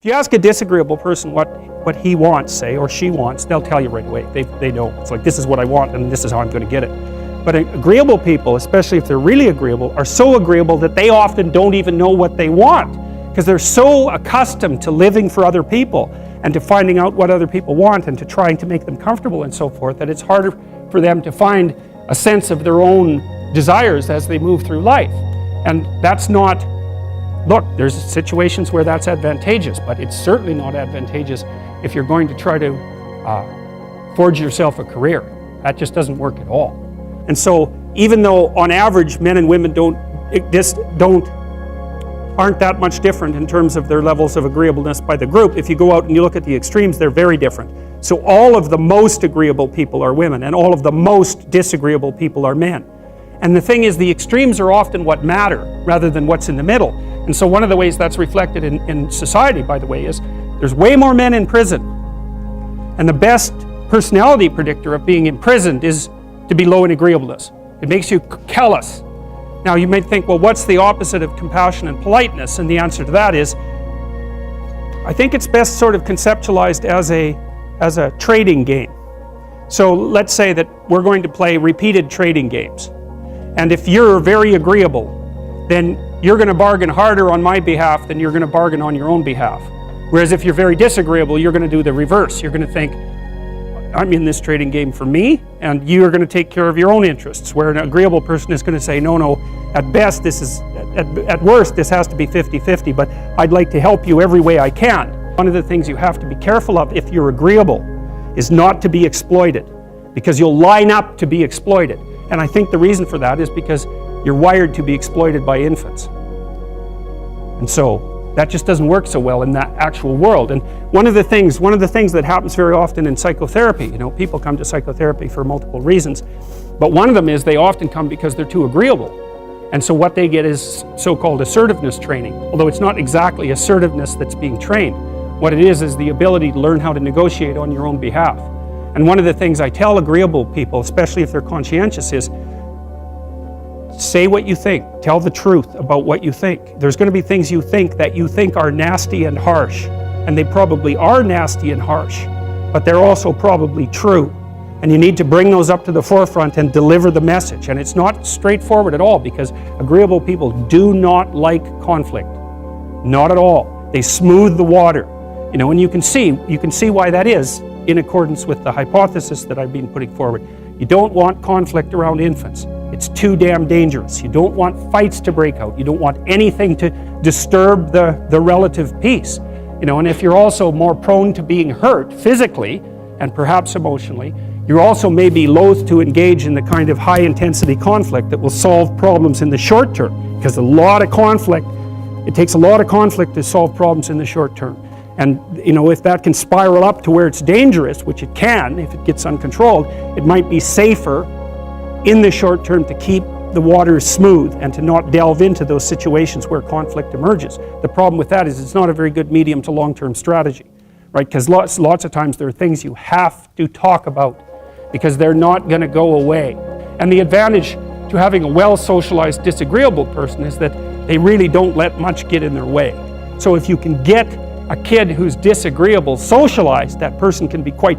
If you ask a disagreeable person what he wants, say, or she wants, they'll tell you right away. They know. It's like, this is what I want and this is how I'm going to get it. But agreeable people, especially if they're really agreeable, are so agreeable that they often don't even know what they want, because they're so accustomed to living for other people and to finding out what other people want and to trying to make them comfortable and so forth, that it's harder for them to find a sense of their own desires as they move through life. And that's not, look, there's situations where that's advantageous, but it's certainly not advantageous if you're going to try to forge yourself a career. That just doesn't work at all. And so even though on average men and women aren't that much different in terms of their levels of agreeableness by the group, if you go out and you look at the extremes, they're very different. So all of the most agreeable people are women, and all of the most disagreeable people are men. And the thing is, the extremes are often what matter rather than what's in the middle. And so one of the ways that's reflected in society, by the way, is there's way more men in prison. And the best personality predictor of being imprisoned is to be low in agreeableness. It makes you callous. Now you might think, well, what's the opposite of compassion and politeness? And the answer to that is, I think it's best sort of conceptualized as a trading game. So let's say that we're going to play repeated trading games. And if you're very agreeable, then you're going to bargain harder on my behalf than you're going to bargain on your own behalf. Whereas if you're very disagreeable, you're going to do the reverse. You're going to think, I'm in this trading game for me, and you're going to take care of your own interests. Where an agreeable person is going to say, no, at best this is, at worst this has to be 50-50, but I'd like to help you every way I can. One of the things you have to be careful of if you're agreeable is not to be exploited, because you'll line up to be exploited. And I think the reason for that is because you're wired to be exploited by infants. And so that just doesn't work so well in that actual world. And one of the things that happens very often in psychotherapy, people come to psychotherapy for multiple reasons, but one of them is they often come because they're too agreeable. And so what they get is so-called assertiveness training, although it's not exactly assertiveness that's being trained. What it is the ability to learn how to negotiate on your own behalf. And one of the things I tell agreeable people, especially if they're conscientious, is say what you think. Tell the truth about what you think. There's going to be things you think that you think are nasty and harsh, and they probably are nasty and harsh, but they're also probably true. And you need to bring those up to the forefront and deliver the message. And it's not straightforward at all, because agreeable people do not like conflict. Not at all. They smooth the water. And you can see why that is in accordance with the hypothesis that I've been putting forward. You don't want conflict around infants. It's too damn dangerous. You don't want fights to break out. You don't want anything to disturb the relative peace. And if you're also more prone to being hurt physically and perhaps emotionally, you also may be loath to engage in the kind of high intensity conflict that will solve problems in the short term, because it takes a lot of conflict to solve problems in the short term. And if that can spiral up to where it's dangerous, which it can if it gets uncontrolled, it might be safer in the short term to keep the waters smooth and to not delve into those situations where conflict emerges. The problem with that is it's not a very good medium to long-term strategy, right? Because lots of times there are things you have to talk about because they're not going to go away. And the advantage to having a well-socialized disagreeable person is that they really don't let much get in their way. So if you can get a kid who's disagreeable socialized, that person can be quite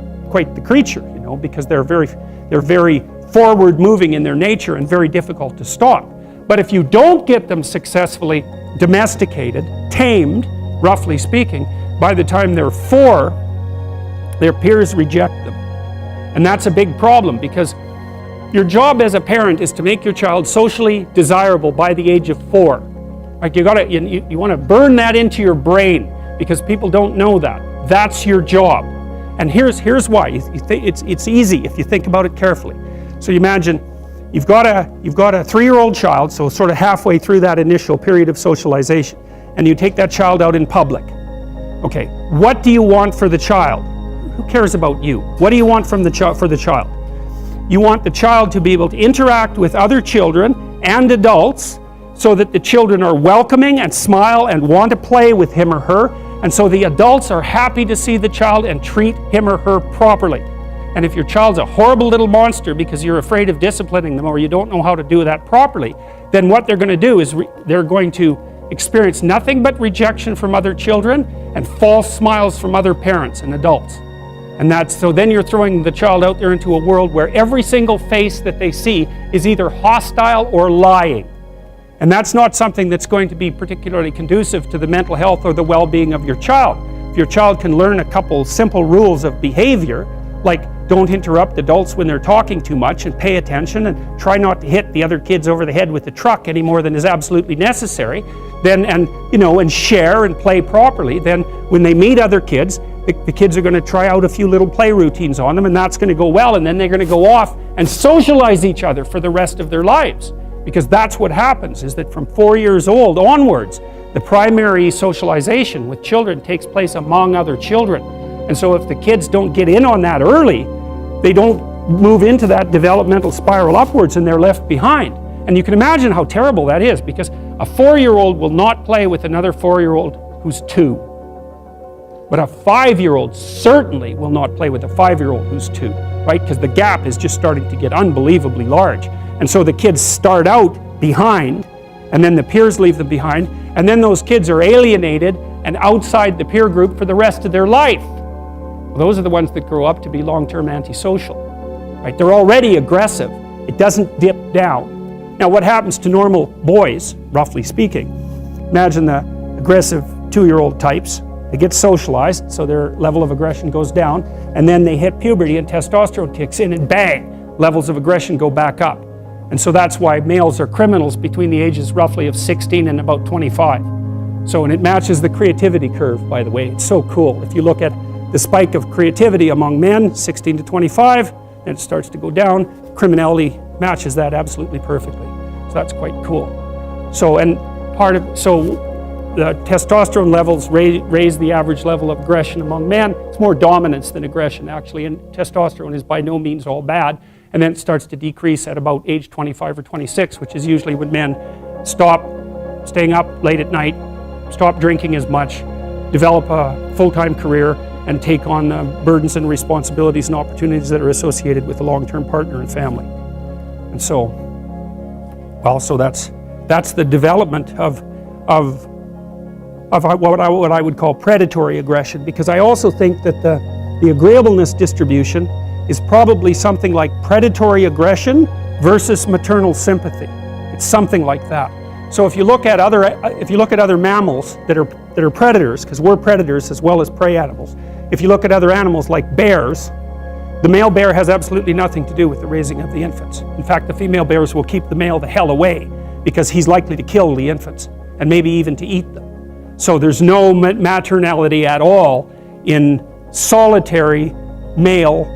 the creature, because they're very forward-moving in their nature and very difficult to stop. But if you don't get them successfully domesticated, tamed, roughly speaking, by the time they're 4, their peers reject them. And that's a big problem, because your job as a parent is to make your child socially desirable by the age of 4. Like you want to burn that into your brain, because people don't know that. That's your job. And here's why. It's easy if you think about it carefully. So you imagine you've got a 3-year-old child, so sort of halfway through that initial period of socialization, and you take that child out in public. Okay, what do you want for the child? Who cares about you? What do you want for the child? You want the child to be able to interact with other children and adults so that the children are welcoming and smile and want to play with him or her, and so the adults are happy to see the child and treat him or her properly. And if your child's a horrible little monster because you're afraid of disciplining them or you don't know how to do that properly, then what they're going to do is they're going to experience nothing but rejection from other children and false smiles from other parents and adults. And so then you're throwing the child out there into a world where every single face that they see is either hostile or lying. And that's not something that's going to be particularly conducive to the mental health or the well-being of your child. If your child can learn a couple simple rules of behavior, like don't interrupt adults when they're talking too much and pay attention and try not to hit the other kids over the head with the truck any more than is absolutely necessary, then and share and play properly, then when they meet other kids, the kids are going to try out a few little play routines on them, and that's going to go well, and then they're going to go off and socialize each other for the rest of their lives. Because that's what happens, is that from 4 years old onwards, the primary socialization with children takes place among other children. And so if the kids don't get in on that early, they don't move into that developmental spiral upwards and they're left behind. And you can imagine how terrible that is, because a 4-year-old will not play with another 4-year-old who's 2. But a 5-year-old certainly will not play with a 5-year-old who's 2, right? Because the gap is just starting to get unbelievably large. And so the kids start out behind, and then the peers leave them behind, and then those kids are alienated and outside the peer group for the rest of their life. Well, those are the ones that grow up to be long-term antisocial, right? They're already aggressive. It doesn't dip down. Now, what happens to normal boys, roughly speaking? Imagine the aggressive 2-year-old types. They get socialized, so their level of aggression goes down, and then they hit puberty and testosterone kicks in, and bang, levels of aggression go back up. And so that's why males are criminals between the ages roughly of 16 and about 25. So, and it matches the creativity curve, by the way. It's so cool. If you look at the spike of creativity among men, 16 to 25, then it starts to go down. Criminality matches that absolutely perfectly. So that's quite cool. So, and the testosterone levels raise the average level of aggression among men. It's more dominance than aggression, actually, and testosterone is by no means all bad. And then it starts to decrease at about age 25 or 26, which is usually when men stop staying up late at night, stop drinking as much, develop a full-time career, and take on the burdens and responsibilities and opportunities that are associated with a long-term partner and family. And so, well, so that's the development of what I would call predatory aggression, because I also think that the agreeableness distribution is probably something like predatory aggression versus maternal sympathy. It's something like that. So if you look at other mammals that are predators, because we're predators as well as prey animals, if you look at other animals like bears, the male bear has absolutely nothing to do with the raising of the infants. In fact, the female bears will keep the male the hell away because he's likely to kill the infants and maybe even to eat them. So there's no maternality at all in solitary male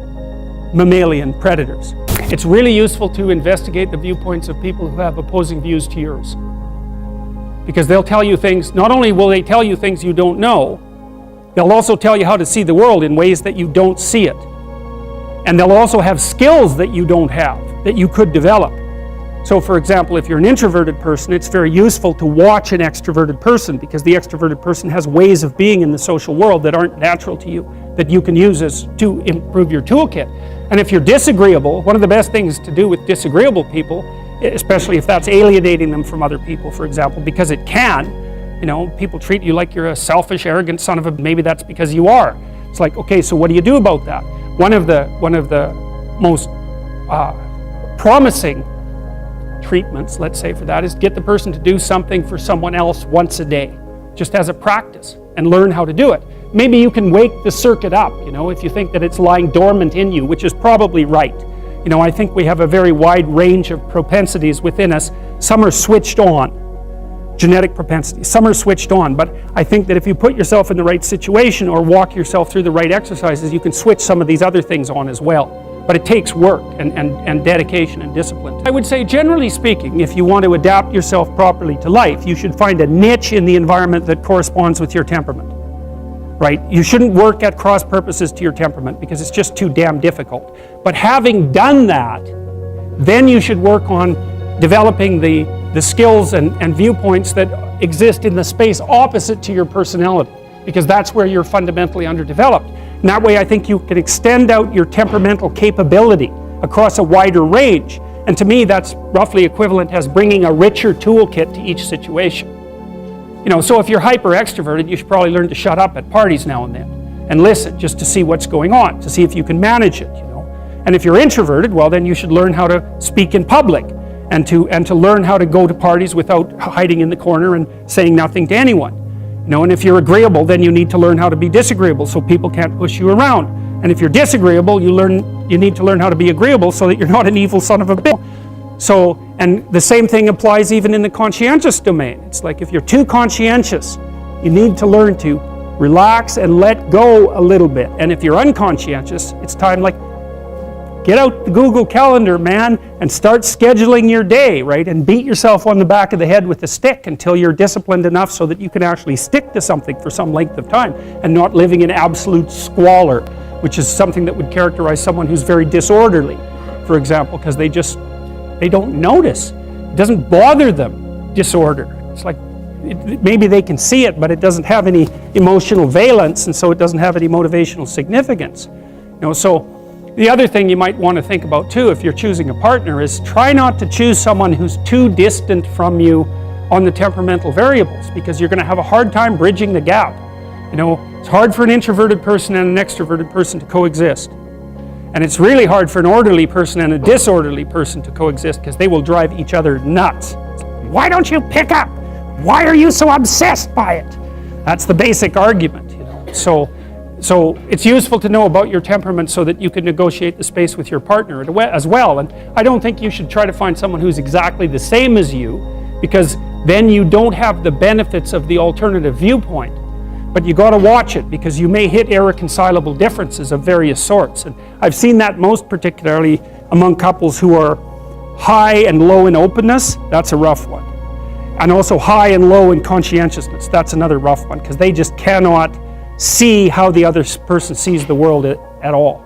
mammalian predators. It's really useful to investigate the viewpoints of people who have opposing views to yours, because they'll tell you things. Not only will they tell you things you don't know, they'll also tell you how to see the world in ways that you don't see it. And they'll also have skills that you don't have, that you could develop. So for example, if you're an introverted person, it's very useful to watch an extroverted person, because the extroverted person has ways of being in the social world that aren't natural to you, that you can use to improve your toolkit. And if you're disagreeable, one of the best things to do with disagreeable people, especially if that's alienating them from other people, for example, because it can, people treat you like you're a selfish, arrogant son of a, maybe that's because you are. It's like, okay, so what do you do about that? One of the most promising treatments, let's say, for that is get the person to do something for someone else once a day, just as a practice, and learn how to do it. Maybe you can wake the circuit up, if you think that it's lying dormant in you, which is probably right. I think we have a very wide range of propensities within us. Some are switched on, genetic propensities. Some are switched on, but I think that if you put yourself in the right situation or walk yourself through the right exercises, you can switch some of these other things on as well. But it takes work and dedication and discipline. I would say, generally speaking, if you want to adapt yourself properly to life, you should find a niche in the environment that corresponds with your temperament, right? You shouldn't work at cross purposes to your temperament because it's just too damn difficult. But having done that, then you should work on developing the skills and viewpoints that exist in the space opposite to your personality, because that's where you're fundamentally underdeveloped. And that way I think you can extend out your temperamental capability across a wider range. And to me, that's roughly equivalent as bringing a richer toolkit to each situation. You know, so if you're hyper extroverted, you should probably learn to shut up at parties now and then and listen just to see what's going on, to see if you can manage it, you know. And if you're introverted, well, then you should learn how to speak in public and to learn how to go to parties without hiding in the corner and saying nothing to anyone. You know, and if you're agreeable, then you need to learn how to be disagreeable so people can't push you around. And if you're disagreeable, you need to learn how to be agreeable so that you're not an evil son of a bitch. So, and the same thing applies even in the conscientious domain. It's like if you're too conscientious, you need to learn to relax and let go a little bit. And if you're unconscientious, it's time, like, get out the Google Calendar, man, and start scheduling your day, right? And beat yourself on the back of the head with a stick until you're disciplined enough so that you can actually stick to something for some length of time and not living in absolute squalor, which is something that would characterize someone who's very disorderly, for example, because they don't notice. It doesn't bother them, disorder. It's like, maybe they can see it, but it doesn't have any emotional valence, and so it doesn't have any motivational significance. You know, so the other thing you might want to think about too, if you're choosing a partner, is try not to choose someone who's too distant from you on the temperamental variables, because you're going to have a hard time bridging the gap. You know, it's hard for an introverted person and an extroverted person to coexist. And it's really hard for an orderly person and a disorderly person to coexist, because they will drive each other nuts. Why don't you pick up? Why are you so obsessed by it? That's the basic argument, you know. So it's useful to know about your temperament so that you can negotiate the space with your partner as well. And I don't think you should try to find someone who's exactly the same as you, because then you don't have the benefits of the alternative viewpoint. But you got to watch it, because you may hit irreconcilable differences of various sorts. And I've seen that most particularly among couples who are high and low in openness. That's a rough one. And also high and low in conscientiousness. That's another rough one, because they just cannot see how the other person sees the world at all.